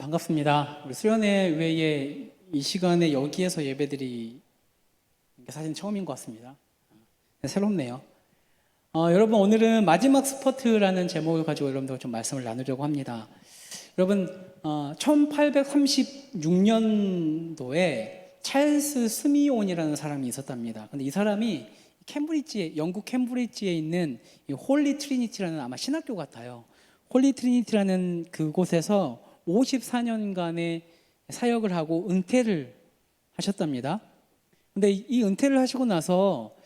반갑습니다. 우리 수련회 외에 이 시간에 여기에서 예배드리 게 사실 처음인 것 같습니다. 새롭네요. 여러분, 오늘은 마지막 스퍼트라는 제목을 가지고 여러분들과 좀 말씀을 나누려고 합니다. 여러분, 1836년도에 찰스 스미온이라는 사람이 있었답니다. 근데 이 사람이 영국 캠브리지에 있는 이 홀리 트리니티라는 아마 신학교 같아요. 홀리 트리니티라는 그곳에서 54년간의 사역을 하고 은퇴를 하셨답니다. 근데 이 은퇴를 하시고 나서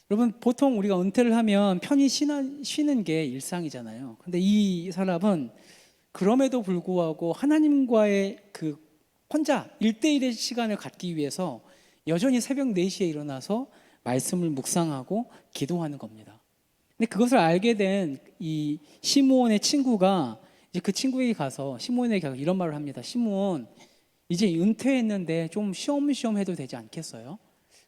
여러분, 보통 우리가 은퇴를 하면 편히 쉬는 게 일상이잖아요. 근데 이 사람은 그럼에도 불구하고 하나님과의 그 혼자 1대1의 시간을 갖기 위해서 여전히 새벽 4시에 일어나서 말씀을 묵상하고 기도하는 겁니다. 근데 그것을 알게 된 이 시므온의 친구가 이제 그 친구에게 가서 시므온에게 이런 말을 합니다. 시므온, 이제 은퇴했는데 좀 쉬엄쉬엄 해도 되지 않겠어요?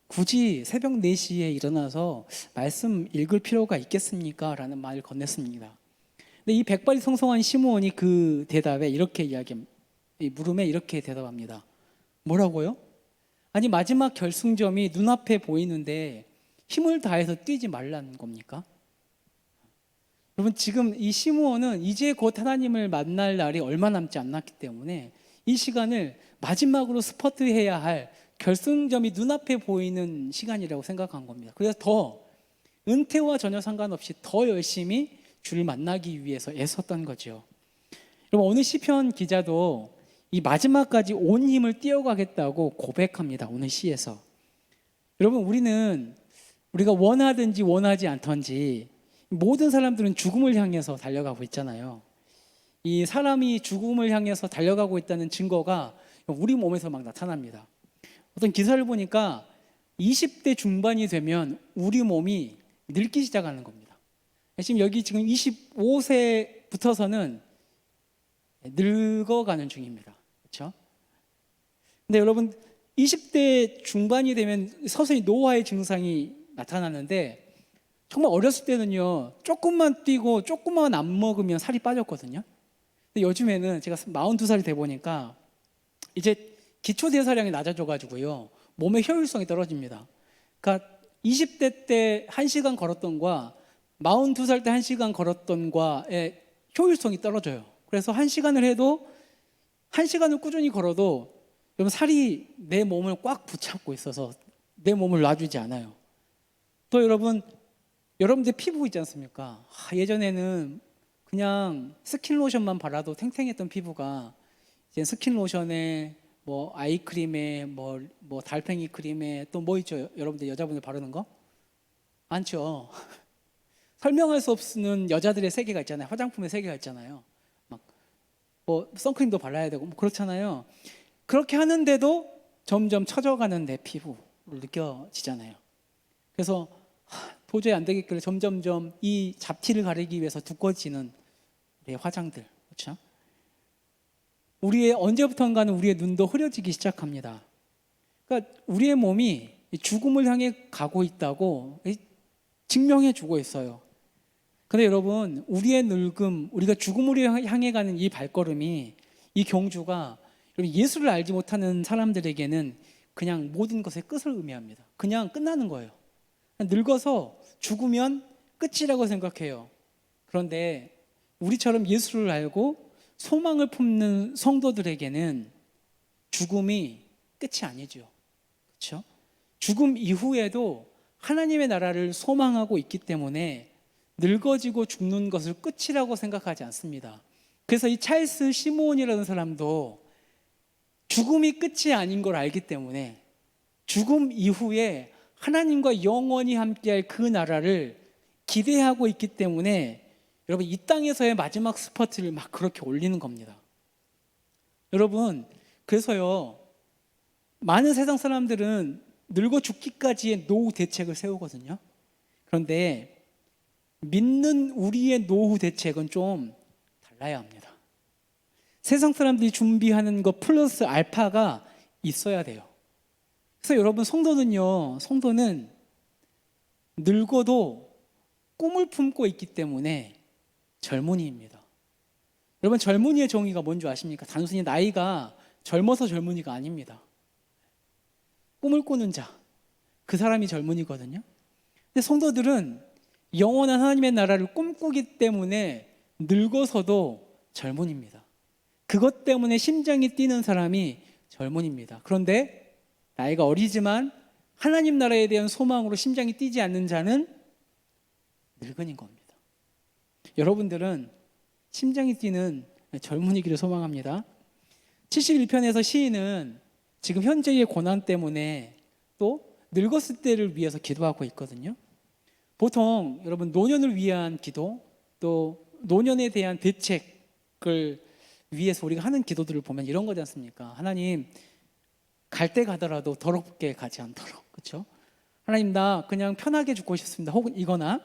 굳이 새벽 4시에 일어나서 말씀 읽을 필요가 있겠습니까? 라는 말을 건넸습니다. 근데 이 백발이 성성한 시므온이 그 대답에 이 물음에 이렇게 대답합니다. 뭐라고요? 아니, 마지막 결승점이 눈앞에 보이는데 힘을 다해서 뛰지 말라는 겁니까? 여러분, 지금 이 시므온은 이제 곧 하나님을 만날 날이 얼마 남지 않았기 때문에 이 시간을 마지막으로 스퍼트해야 할 결승점이 눈앞에 보이는 시간이라고 생각한 겁니다. 그래서 더 은퇴와 전혀 상관없이 더 열심히 주를 만나기 위해서 애썼던 거죠. 여러분, 오늘 시편 기자도 이 마지막까지 온 힘을 띄어가겠다고 고백합니다. 오늘 시에서. 여러분, 우리가 원하든지 원하지 않든지 모든 사람들은 죽음을 향해서 달려가고 있잖아요. 이 사람이 죽음을 향해서 달려가고 있다는 증거가 우리 몸에서 막 나타납니다. 어떤 기사를 보니까 20대 중반이 되면 우리 몸이 늙기 시작하는 겁니다. 지금 25세부터서는 늙어가는 중입니다. 그렇죠? 근데 여러분, 20대 중반이 되면 서서히 노화의 증상이 나타나는데, 정말 어렸을 때는요, 조금만 뛰고 조금만 안 먹으면 살이 빠졌거든요. 근데 요즘에는 제가 42살이 돼 보니까 이제 기초대사량이 낮아져가지고요, 몸의 효율성이 떨어집니다. 그러니까 20대 때 1시간 걸었던과 42살 때 1시간 걸었던과의 효율성이 떨어져요. 그래서 1시간을 해도 1시간을 꾸준히 걸어도 여러분, 살이 내 몸을 꽉 붙잡고 있어서 내 몸을 놔주지 않아요. 또 여러분들 피부 있지 않습니까? 예전에는 그냥 스킨로션만 발라도 탱탱했던 피부가 이제 스킨로션에 뭐 아이크림에 뭐 달팽이 크림에 또 뭐 있죠? 여러분들 여자분들 바르는 거? 많죠. 설명할 수 없는 여자들의 세계가 있잖아요. 화장품의 세계가 있잖아요. 막 뭐 선크림도 발라야 되고 뭐 그렇잖아요. 그렇게 하는데도 점점 처져가는 내 피부를 느껴지잖아요. 그래서 도저히 안 되겠길래 점점점 이 잡티를 가리기 위해서 두꺼워지는 우리의 화장들, 그렇죠? 언제부턴가는 우리의 눈도 흐려지기 시작합니다. 그러니까 우리의 몸이 죽음을 향해 가고 있다고 증명해 주고 있어요. 근데 여러분, 우리의 늙음, 우리가 죽음을 향해 가는 이 발걸음이, 이 경주가 예수를 알지 못하는 사람들에게는 그냥 모든 것의 끝을 의미합니다. 그냥 끝나는 거예요. 늙어서 죽으면 끝이라고 생각해요. 그런데 우리처럼 예수를 알고 소망을 품는 성도들에게는 죽음이 끝이 아니죠. 그렇죠? 죽음 이후에도 하나님의 나라를 소망하고 있기 때문에 늙어지고 죽는 것을 끝이라고 생각하지 않습니다. 그래서 이 찰스 시므온이라는 사람도 죽음이 끝이 아닌 걸 알기 때문에 죽음 이후에 하나님과 영원히 함께할 그 나라를 기대하고 있기 때문에 여러분, 이 땅에서의 마지막 스퍼트를 막 그렇게 올리는 겁니다. 여러분, 그래서요, 많은 세상 사람들은 늙어 죽기까지의 노후 대책을 세우거든요. 그런데 믿는 우리의 노후 대책은 좀 달라야 합니다. 세상 사람들이 준비하는 것 플러스 알파가 있어야 돼요. 그래서 여러분, 성도는 늙어도 꿈을 품고 있기 때문에 젊은이입니다. 여러분, 젊은이의 정의가 뭔지 아십니까? 단순히 나이가 젊어서 젊은이가 아닙니다. 꿈을 꾸는 자, 그 사람이 젊은이거든요. 근데 성도들은 영원한 하나님의 나라를 꿈꾸기 때문에 늙어서도 젊은입니다. 그것 때문에 심장이 뛰는 사람이 젊은입니다. 그런데 나이가 어리지만 하나님 나라에 대한 소망으로 심장이 뛰지 않는 자는 늙은인 겁니다. 여러분들은 심장이 뛰는 젊은이기를 소망합니다. 71편에서 시인은 지금 현재의 고난 때문에 또 늙었을 때를 위해서 기도하고 있거든요. 보통 여러분 노년을 위한 기도, 또 노년에 대한 대책을 위해서 우리가 하는 기도들을 보면 이런 거지 않습니까? 하나님, 갈 때 가더라도 더럽게 가지 않도록, 그렇죠? 하나님, 나 그냥 편하게 죽고 싶습니다. 혹은 이거나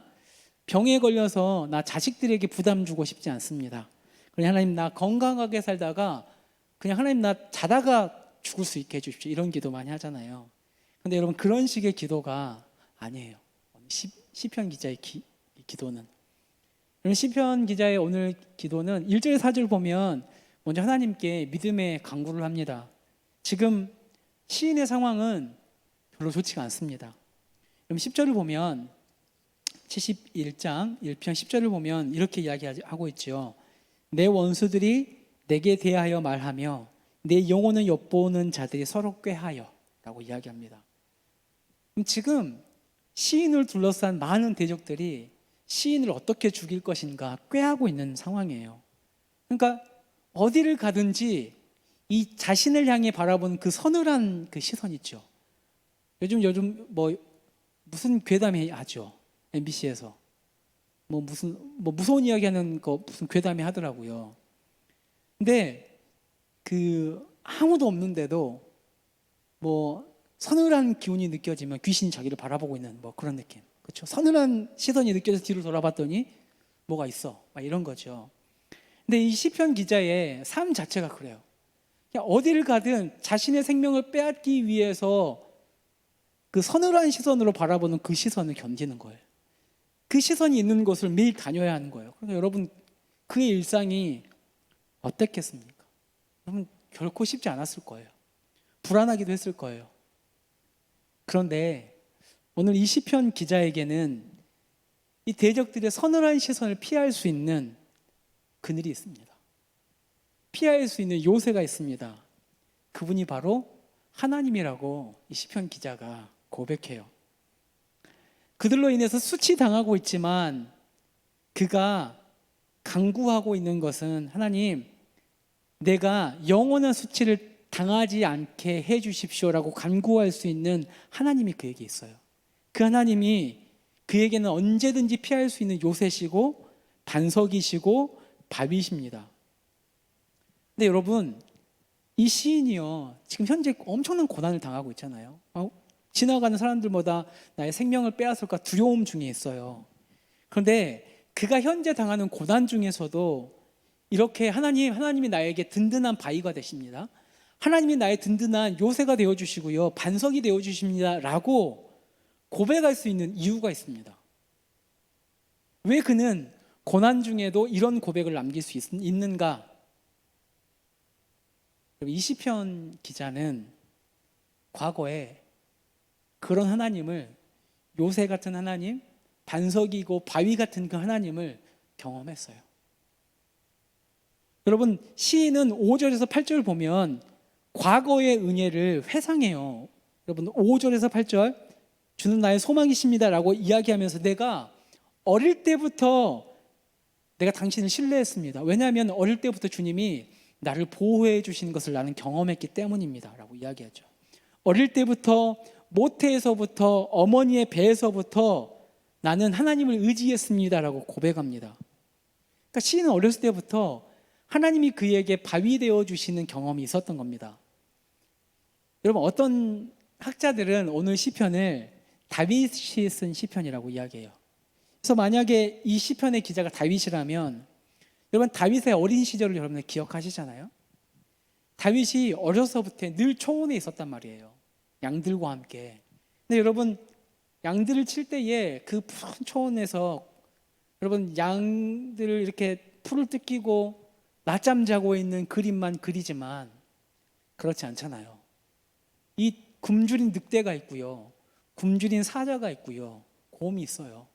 병에 걸려서 나 자식들에게 부담 주고 싶지 않습니다. 그냥 하나님, 나 건강하게 살다가 그냥 하나님, 나 자다가 죽을 수 있게 해주십시오. 이런 기도 많이 하잖아요. 근데 여러분, 그런 식의 기도가 아니에요. 시편 기자의 기도는, 시편 기자의 오늘 기도는 1절 4절 보면 먼저 하나님께 믿음의 간구를 합니다. 지금 시인의 상황은 별로 좋지가 않습니다. 그럼 10절을 보면 71장 1편 10절을 보면 이렇게 이야기하고 있죠. 내 원수들이 내게 대하여 말하며 내 영혼을 엿보는 자들이 서로 꾀하여 라고 이야기합니다. 그럼 지금 시인을 둘러싼 많은 대적들이 시인을 어떻게 죽일 것인가 꾀하고 있는 상황이에요. 그러니까 어디를 가든지 이 자신을 향해 바라보는 그 서늘한 그 시선 있죠. 요즘 무슨 괴담이 하죠. MBC에서 무슨 무서운 이야기하는 거 무슨 괴담이 하더라고요. 근데 아무도 없는데도 서늘한 기운이 느껴지면 귀신이 자기를 바라보고 있는 그런 느낌, 그렇죠? 서늘한 시선이 느껴져서 뒤로 돌아봤더니 뭐가 있어, 막 이런 거죠. 근데 이 시편 기자의 삶 자체가 그래요. 그냥 어디를 가든 자신의 생명을 빼앗기 위해서 그 서늘한 시선으로 바라보는 그 시선을 견디는 거예요. 그 시선이 있는 곳을 매일 다녀야 하는 거예요. 그러니까 여러분, 그의 일상이 어땠겠습니까? 여러분, 결코 쉽지 않았을 거예요. 불안하기도 했을 거예요. 그런데 오늘 이 시편 기자에게는 이 대적들의 서늘한 시선을 피할 수 있는 그늘이 있습니다. 피할 수 있는 요새가 있습니다. 그분이 바로 하나님이라고 이 시편 기자가 고백해요. 그들로 인해서 수치당하고 있지만 그가 간구하고 있는 것은, 하나님, 내가 영원한 수치를 당하지 않게 해 주십시오라고 간구할 수 있는 하나님이 그에게 있어요. 그 하나님이 그에게는 언제든지 피할 수 있는 요새시고 반석이시고 바위십니다. 근데 여러분, 이 시인이요, 지금 현재 엄청난 고난을 당하고 있잖아요. 지나가는 사람들마다 나의 생명을 빼앗을까 두려움 중에 있어요. 그런데 그가 현재 당하는 고난 중에서도 이렇게 하나님이 나에게 든든한 바위가 되십니다. 하나님이 나의 든든한 요새가 되어주시고요, 반석이 되어주십니다 라고 고백할 수 있는 이유가 있습니다. 왜 그는 고난 중에도 이런 고백을 남길 수 있는가? 이 시편 기자는 과거에 그런 하나님을, 요새 같은 하나님, 반석이고 바위 같은 그 하나님을 경험했어요. 여러분, 시인은 5절에서 8절 보면 과거의 은혜를 회상해요. 여러분, 5절에서 8절, 주는 나의 소망이십니다 라고 이야기하면서 내가 어릴 때부터 내가 당신을 신뢰했습니다. 왜냐하면 어릴 때부터 주님이 나를 보호해 주신 것을 나는 경험했기 때문입니다 라고 이야기하죠. 어릴 때부터, 모태에서부터, 어머니의 배에서부터 나는 하나님을 의지했습니다 라고 고백합니다. 그러니까 시인은 어렸을 때부터 하나님이 그에게 바위 되어 주시는 경험이 있었던 겁니다. 여러분, 어떤 학자들은 오늘 시편을 다윗이 쓴 시편이라고 이야기해요. 그래서 만약에 이 시편의 기자가 다윗이라면, 여러분, 다윗의 어린 시절을 여러분들 기억하시잖아요. 다윗이 어려서부터 늘 초원에 있었단 말이에요. 양들과 함께. 근데 여러분, 양들을 칠 때에 그 푸른 초원에서 여러분, 양들을 이렇게 풀을 뜯기고 낮잠 자고 있는 그림만 그리지만 그렇지 않잖아요. 이 굶주린 늑대가 있고요. 굶주린 사자가 있고요. 곰이 있어요.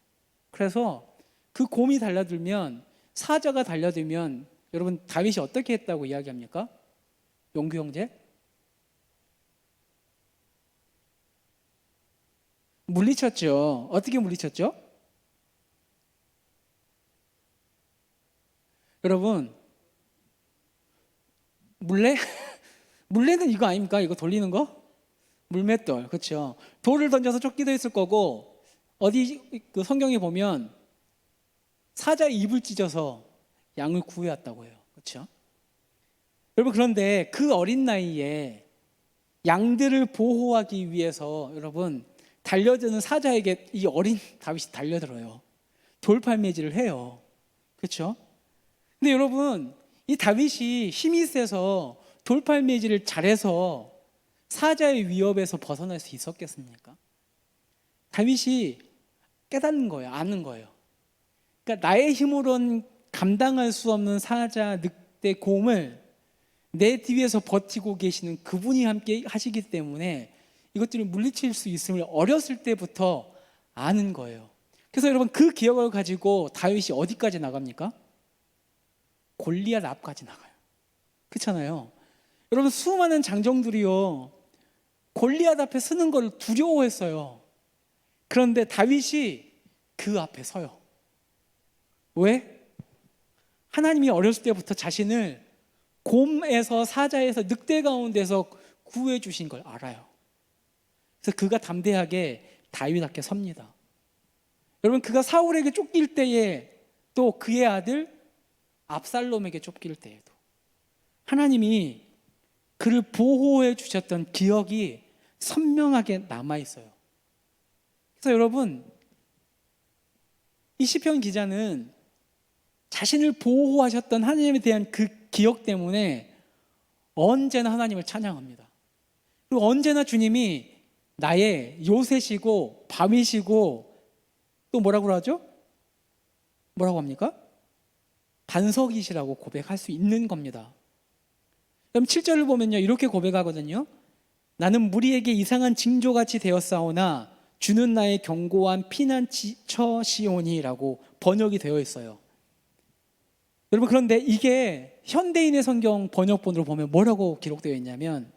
그래서 그 곰이 달려들면, 사자가 달려들면 여러분 다윗이 어떻게 했다고 이야기합니까? 용규 형제? 물리쳤죠. 어떻게 물리쳤죠? 여러분, 물레? 물레는 이거 아닙니까? 이거 돌리는 거? 물맷돌, 그렇죠. 돌을 던져서 쫓기도 했을 거고, 어디 그 성경에 보면 사자의 입을 찢어서 양을 구해왔다고 해요. 그렇죠? 여러분, 그런데 그 어린 나이에 양들을 보호하기 위해서 여러분 달려드는 사자에게 이 어린 다윗이 달려들어요. 돌팔매질을 해요. 그렇죠? 근데 여러분, 이 다윗이 힘이 세서 돌팔매질을 잘해서 사자의 위협에서 벗어날 수 있었겠습니까? 다윗이 깨닫는 거예요. 아는 거예요. 그러니까 나의 힘으로는 감당할 수 없는 사자, 늑대, 곰을 내 뒤에서 버티고 계시는 그분이 함께 하시기 때문에 이것들을 물리칠 수 있음을 어렸을 때부터 아는 거예요. 그래서 여러분, 그 기억을 가지고 다윗이 어디까지 나갑니까? 골리앗 앞까지 나가요. 그렇잖아요. 여러분, 수많은 장정들이요, 골리앗 앞에 서는 걸 두려워했어요. 그런데 다윗이 그 앞에 서요. 왜? 하나님이 어렸을 때부터 자신을 곰에서, 사자에서, 늑대 가운데서 구해 주신 걸 알아요. 그래서 그가 담대하게 다윗 앞에 섭니다. 여러분, 그가 사울에게 쫓길 때에, 또 그의 아들 압살롬에게 쫓길 때에도 하나님이 그를 보호해 주셨던 기억이 선명하게 남아 있어요. 그래서 여러분, 이 시편 기자는 자신을 보호하셨던 하나님에 대한 그 기억 때문에 언제나 하나님을 찬양합니다. 그리고 언제나 주님이 나의 요새시고 밤이시고, 또 뭐라고 하죠? 뭐라고 합니까? 반석이시라고 고백할 수 있는 겁니다. 그럼 7절을 보면요, 이렇게 고백하거든요. 나는 무리에게 이상한 징조같이 되었사오나 주는 나의 견고한 피난처시오니라고 번역이 되어 있어요. 여러분, 그런데 이게 현대인의 성경 번역본으로 보면 뭐라고 기록되어 있냐면,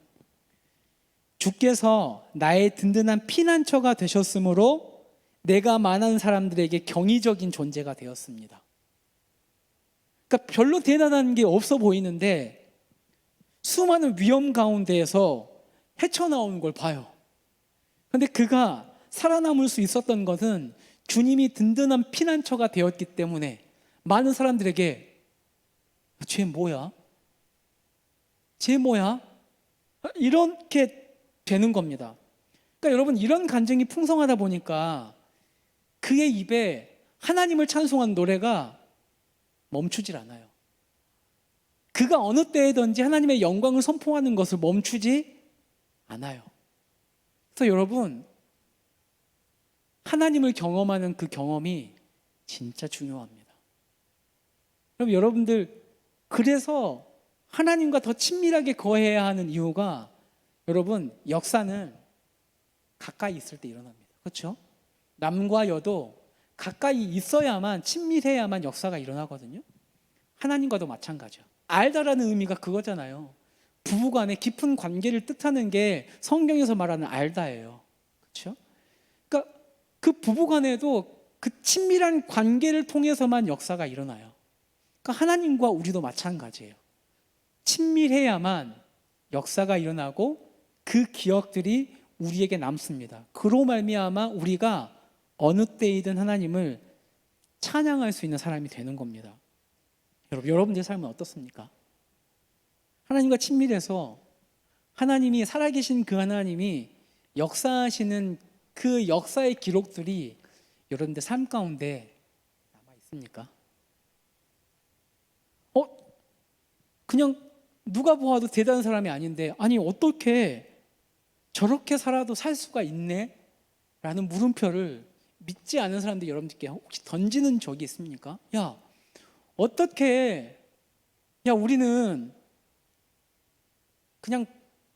주께서 나의 든든한 피난처가 되셨으므로 내가 많은 사람들에게 경이적인 존재가 되었습니다. 그러니까 별로 대단한 게 없어 보이는데 수많은 위험 가운데에서 헤쳐나오는 걸 봐요. 그런데 그가 살아남을 수 있었던 것은 주님이 든든한 피난처가 되었기 때문에 많은 사람들에게 쟤 뭐야? 쟤 뭐야? 이렇게 되는 겁니다. 그러니까 여러분, 이런 감정이 풍성하다 보니까 그의 입에 하나님을 찬송한 노래가 멈추질 않아요. 그가 어느 때에든지 하나님의 영광을 선포하는 것을 멈추지 않아요. 그래서 여러분, 하나님을 경험하는 그 경험이 진짜 중요합니다. 그럼 여러분들, 그래서 하나님과 더 친밀하게 거해야 하는 이유가, 여러분, 역사는 가까이 있을 때 일어납니다. 그렇죠? 남과 여도 가까이 있어야만, 친밀해야만 역사가 일어나거든요. 하나님과도 마찬가지죠. 알다라는 의미가 그거잖아요. 부부간의 깊은 관계를 뜻하는 게 성경에서 말하는 알다예요. 그렇죠? 그러니까 그 부부간에도 그 친밀한 관계를 통해서만 역사가 일어나요. 그러니까 하나님과 우리도 마찬가지예요. 친밀해야만 역사가 일어나고 그 기억들이 우리에게 남습니다. 그로 말미암아 우리가 어느 때이든 하나님을 찬양할 수 있는 사람이 되는 겁니다. 여러분들의 삶은 어떻습니까? 하나님과 친밀해서 하나님이, 살아계신 그 하나님이 역사하시는 그 역사의 기록들이 여러분들 삶 가운데 남아 있습니까? 그냥 누가 보아도 대단한 사람이 아닌데, 아니 어떻게 저렇게 살아도 살 수가 있네? 라는 물음표를 믿지 않은 사람들 여러분들께 혹시 던지는 적이 있습니까? 야, 어떻게 야, 우리는 그냥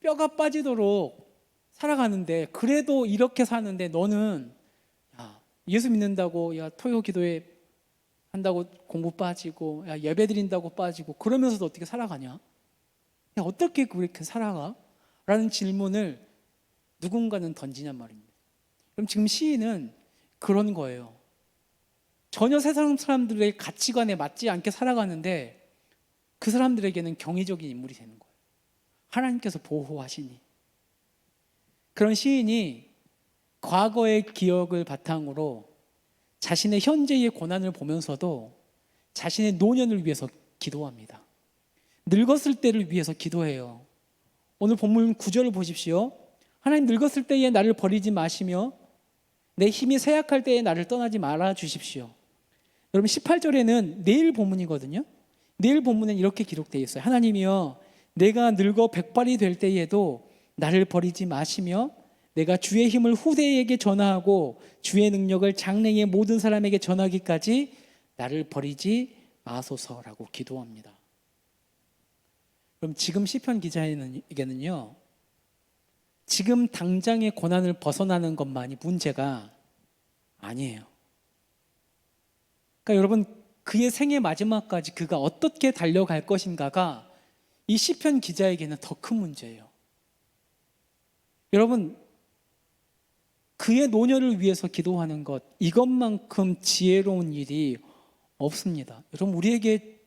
뼈가 빠지도록 살아가는데 그래도 이렇게 사는데 너는 야, 예수 믿는다고 야 토요 기도회 한다고 공부 빠지고 야 예배 드린다고 빠지고 그러면서도 어떻게 살아가냐? 야, 어떻게 그렇게 살아가? 라는 질문을 누군가는 던지냔 말입니다. 그럼 지금 시인은 그런 거예요. 전혀 세상 사람들의 가치관에 맞지 않게 살아가는데 그 사람들에게는 경이적인 인물이 되는 거예요. 하나님께서 보호하시니. 그런 시인이 과거의 기억을 바탕으로 자신의 현재의 고난을 보면서도 자신의 노년을 위해서 기도합니다. 늙었을 때를 위해서 기도해요. 오늘 본문 9절을 보십시오. 하나님, 늙었을 때에 나를 버리지 마시며 내 힘이 쇠약할 때에 나를 떠나지 말아 주십시오. 여러분 18절에는 내일 본문이거든요. 내일 본문은 이렇게 기록되어 있어요. 하나님이여, 내가 늙어 백발이 될 때에도 나를 버리지 마시며 내가 주의 힘을 후대에게 전하고 주의 능력을 장래의 모든 사람에게 전하기까지 나를 버리지 마소서라고 기도합니다. 그럼 지금 시편 기자에게는요, 지금 당장의 고난을 벗어나는 것만이 문제가 아니에요. 그러니까 여러분, 그의 생애 마지막까지 그가 어떻게 달려갈 것인가가 이 시편 기자에게는 더 큰 문제예요. 여러분, 그의 노년을 위해서 기도하는 것, 이것만큼 지혜로운 일이 없습니다. 여러분, 우리에게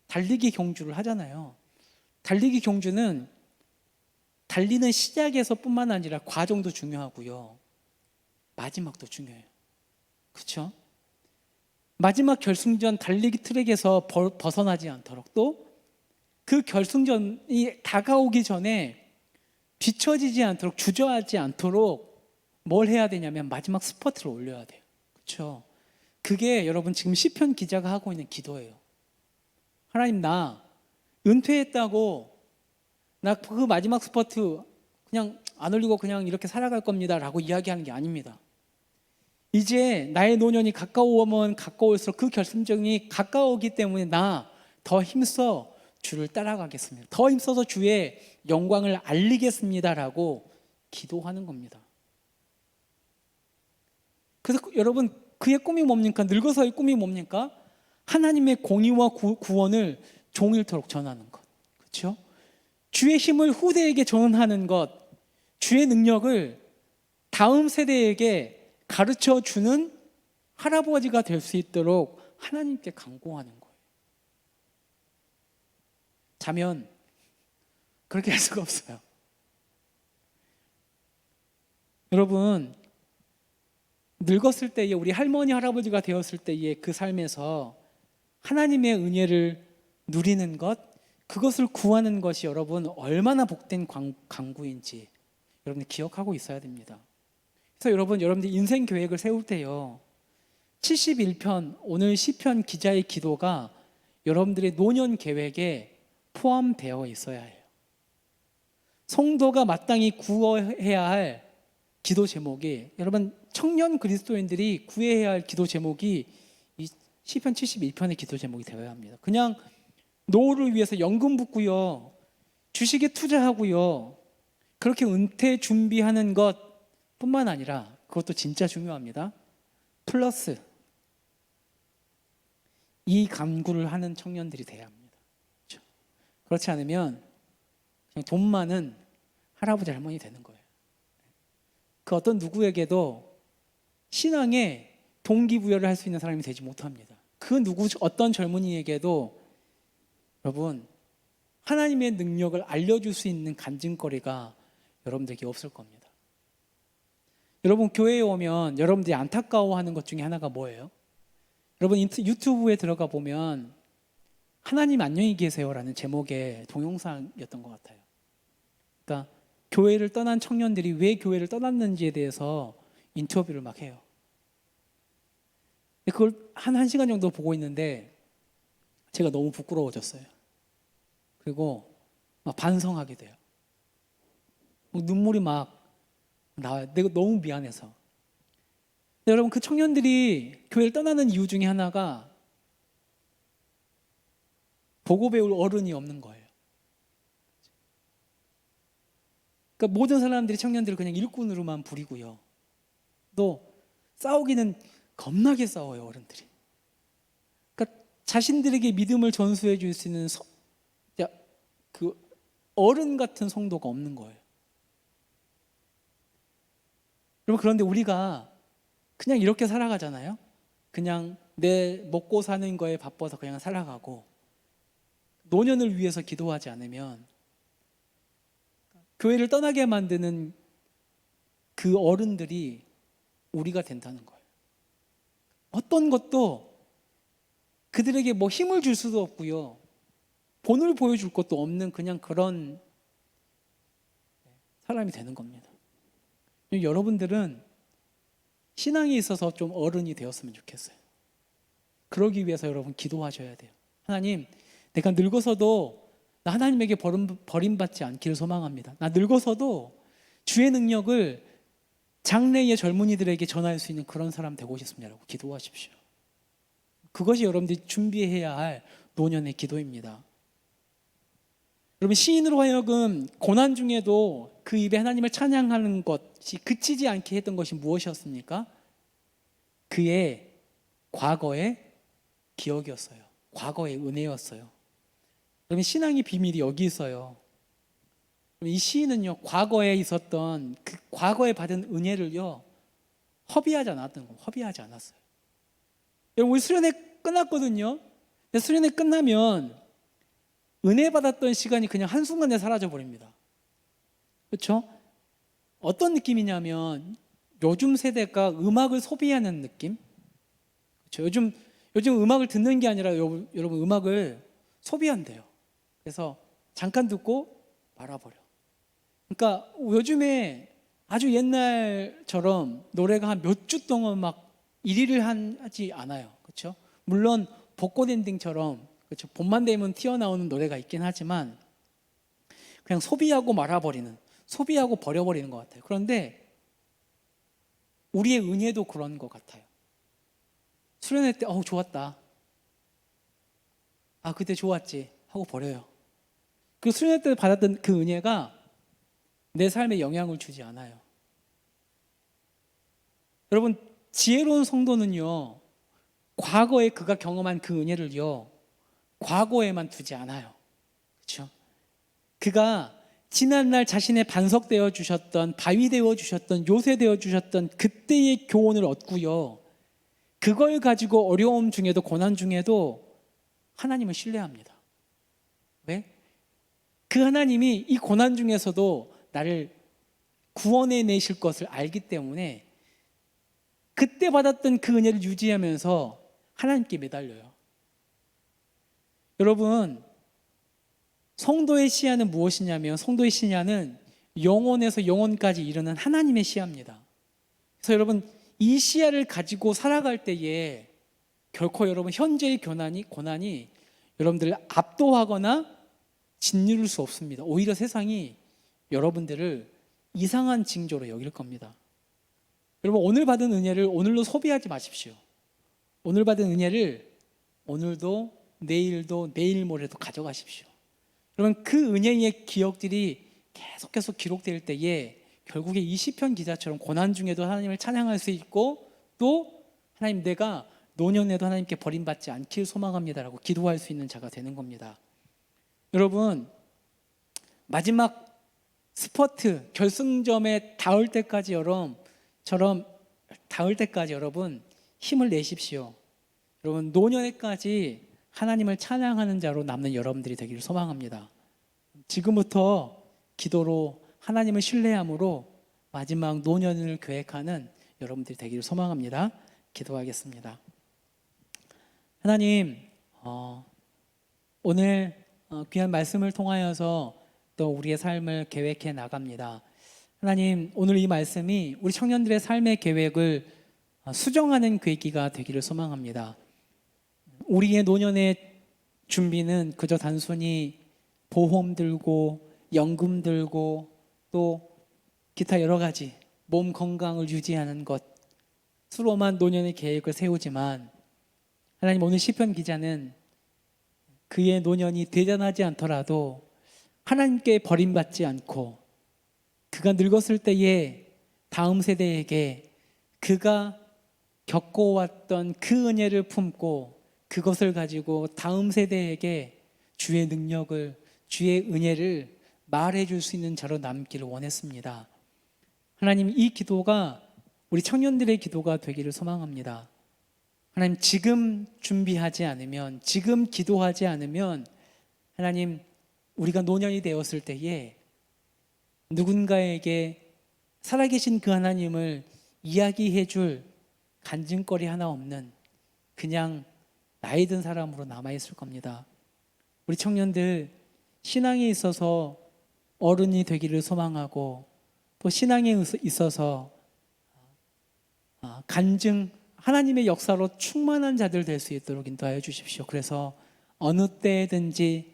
달리기 경주를 하잖아요. 달리기 경주는 달리는 시작에서 뿐만 아니라 과정도 중요하고요, 마지막도 중요해요. 그렇죠? 마지막 결승전 달리기 트랙에서 벗어나지 않도록, 또 그 결승전이 다가오기 전에 뒤처지지 않도록, 주저하지 않도록 뭘 해야 되냐면 마지막 스퍼트를 올려야 돼요. 그렇죠? 그게 여러분 지금 시편 기자가 하고 있는 기도예요. 하나님, 나 은퇴했다고 나 그 마지막 스퍼트 그냥 안 올리고 그냥 이렇게 살아갈 겁니다 라고 이야기하는 게 아닙니다. 이제 나의 노년이 가까우면 가까울수록 그 결승점이 가까우기 때문에 나 더 힘써 주를 따라가겠습니다. 더 힘써서 주의 영광을 알리겠습니다 라고 기도하는 겁니다. 그래서 여러분, 그의 꿈이 뭡니까? 늙어서의 꿈이 뭡니까? 하나님의 공의와 구원을 종일토록 전하는 것. 그렇죠? 주의 힘을 후대에게 전하는 것, 주의 능력을 다음 세대에게 가르쳐 주는 할아버지가 될 수 있도록 하나님께 간구하는 거예요. 자면 그렇게 할 수가 없어요. 여러분, 늙었을 때에, 우리 할머니 할아버지가 되었을 때의 그 삶에서 하나님의 은혜를 누리는 것, 그것을 구하는 것이 여러분 얼마나 복된 간구인지 여러분이 기억하고 있어야 됩니다. 그래서 여러분들 인생 계획을 세울 때요, 71편 오늘 시편 기자의 기도가 여러분들의 노년 계획에 포함되어 있어야 해요. 성도가 마땅히 구해야 할 기도 제목이, 여러분 청년 그리스도인들이 구해야 할 기도 제목이 이 시편 71편의 기도 제목이 되어야 합니다. 그냥 노후를 위해서 연금 붓고요, 주식에 투자하고요, 그렇게 은퇴 준비하는 것 뿐만 아니라, 그것도 진짜 중요합니다, 플러스 이 간구를 하는 청년들이 돼야 합니다. 그렇죠? 그렇지 않으면 그냥 돈 많은 할아버지 할머니 되는 거예요. 그 어떤 누구에게도 신앙에 동기부여를 할 수 있는 사람이 되지 못합니다. 그 어떤 젊은이에게도 여러분 하나님의 능력을 알려줄 수 있는 간증거리가 여러분들에게 없을 겁니다. 여러분, 교회에 오면 여러분들이 안타까워하는 것 중에 하나가 뭐예요? 여러분 유튜브에 들어가 보면 하나님 안녕히 계세요라는 제목의 동영상이었던 것 같아요. 그러니까 교회를 떠난 청년들이 왜 교회를 떠났는지에 대해서 인터뷰를 막 해요. 그걸 한 시간 정도 보고 있는데 제가 너무 부끄러워졌어요. 그리고 막 반성하게 돼요. 눈물이 막 나와요. 내가 너무 미안해서. 여러분, 그 청년들이 교회를 떠나는 이유 중에 하나가 보고 배울 어른이 없는 거예요. 그러니까 모든 사람들이 청년들을 그냥 일꾼으로만 부리고요. 또 싸우기는 겁나게 싸워요, 어른들이. 그러니까 자신들에게 믿음을 전수해 줄 수 있는 그 어른 같은 성도가 없는 거예요. 여러분, 그런데 우리가 그냥 이렇게 살아가잖아요. 그냥 내 먹고 사는 거에 바빠서 그냥 살아가고 노년을 위해서 기도하지 않으면 교회를 떠나게 만드는 그 어른들이 우리가 된다는 거예요. 어떤 것도 그들에게 뭐 힘을 줄 수도 없고요. 본을 보여줄 것도 없는 그냥 그런 사람이 되는 겁니다. 여러분들은 신앙에 있어서 좀 어른이 되었으면 좋겠어요. 그러기 위해서 여러분 기도하셔야 돼요. 하나님, 내가 늙어서도 나 하나님에게 버림받지 않기를 소망합니다. 나 늙어서도 주의 능력을 장래의 젊은이들에게 전할 수 있는 그런 사람 되고 싶습니다라고 기도하십시오. 그것이 여러분들이 준비해야 할 노년의 기도입니다. 여러분, 시인으로 하여금 고난 중에도 그 입에 하나님을 찬양하는 것이 그치지 않게 했던 것이 무엇이었습니까? 그의 과거의 기억이었어요. 과거의 은혜였어요. 여러분, 신앙의 비밀이 여기 있어요. 이 시인은요, 과거에 있었던 그 과거에 받은 은혜를요 허비하지 않았어요. 여러분, 우리 수련회 끝났거든요. 근데 수련회 끝나면 은혜 받았던 시간이 그냥 한순간에 사라져 버립니다. 그렇죠? 어떤 느낌이냐면 요즘 세대가 음악을 소비하는 느낌. 그렇죠? 요즘 음악을 듣는 게 아니라 여러분 음악을 소비한대요. 그래서 잠깐 듣고 말아버려. 그러니까 요즘에 아주 옛날처럼 노래가 한 몇 주 동안 막 1위를 하지 않아요. 그렇죠? 물론 벚꽃 엔딩처럼, 그렇죠, 봄만 되면 튀어나오는 노래가 있긴 하지만 그냥 소비하고 말아버리는, 소비하고 버려버리는 것 같아요. 그런데 우리의 은혜도 그런 것 같아요. 수련회 때 좋았다, 그때 좋았지 하고 버려요. 그 수련회 때 받았던 그 은혜가 내 삶에 영향을 주지 않아요. 여러분, 지혜로운 성도는요, 과거에 그가 경험한 그 은혜를요 과거에만 두지 않아요. 그렇죠? 그가 지난날 자신의 반석되어 주셨던, 바위 되어 주셨던, 요새 되어 주셨던 그때의 교훈을 얻고요, 그걸 가지고 어려움 중에도 고난 중에도 하나님을 신뢰합니다. 왜? 그 하나님이 이 고난 중에서도 나를 구원해 내실 것을 알기 때문에 그때 받았던 그 은혜를 유지하면서 하나님께 매달려요. 여러분, 성도의 시야는 무엇이냐면, 성도의 시야는 영혼에서 영혼까지 이르는 하나님의 시야입니다. 그래서 여러분, 이 시야를 가지고 살아갈 때에 결코 여러분 현재의 고난이 여러분들을 압도하거나 짓누를 수 없습니다. 오히려 세상이 여러분들을 이상한 징조로 여길 겁니다. 여러분, 오늘 받은 은혜를 오늘로 소비하지 마십시오. 오늘 받은 은혜를 오늘도 내일도 내일 모레도 가져가십시오. 여러분, 그 은혜의 기억들이 계속 기록될 때에 결국에 이 시편 기자처럼 고난 중에도 하나님을 찬양할 수 있고, 또 하나님, 내가 노년에도 하나님께 버림받지 않길 소망합니다라고 기도할 수 있는 자가 되는 겁니다. 여러분, 마지막 스퍼트 결승점에 닿을 때까지 여러분 힘을 내십시오. 여러분, 노년에까지 하나님을 찬양하는 자로 남는 여러분들이 되기를 소망합니다. 지금부터 기도로 하나님을 신뢰함으로 마지막 노년을 계획하는 여러분들이 되기를 소망합니다. 기도하겠습니다. 하나님, 오늘 귀한 말씀을 통하여서 또 우리의 삶을 계획해 나갑니다. 하나님, 오늘 이 말씀이 우리 청년들의 삶의 계획을 수정하는 계기가 되기를 소망합니다. 우리의 노년의 준비는 그저 단순히 보험 들고 연금 들고 또 기타 여러 가지 몸 건강을 유지하는 것으로만 노년의 계획을 세우지만, 하나님, 오늘 시편 기자는 그의 노년이 대단하지 않더라도 하나님께 버림받지 않고 그가 늙었을 때에 다음 세대에게 그가 겪어왔던 그 은혜를 품고 그것을 가지고 다음 세대에게 주의 능력을, 주의 은혜를 말해줄 수 있는 자로 남기를 원했습니다. 하나님, 이 기도가 우리 청년들의 기도가 되기를 소망합니다. 하나님, 지금 준비하지 않으면, 지금 기도하지 않으면 하나님, 우리가 노년이 되었을 때에 누군가에게 살아계신 그 하나님을 이야기해 줄 간증거리 하나 없는 그냥 나이 든 사람으로 남아있을 겁니다. 우리 청년들 신앙에 있어서 어른이 되기를 소망하고 또 신앙에 있어서 간증, 하나님의 역사로 충만한 자들 될 수 있도록 인도하여 주십시오. 그래서 어느 때든지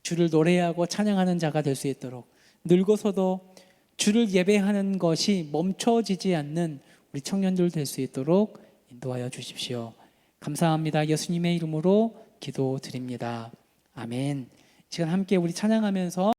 주를 노래하고 찬양하는 자가 될 수 있도록, 늙어서도 주를 예배하는 것이 멈춰지지 않는 우리 청년들 될 수 있도록 인도하여 주십시오. 감사합니다. 예수님의 이름으로 기도드립니다. 아멘. 이 시간 함께 우리 찬양하면서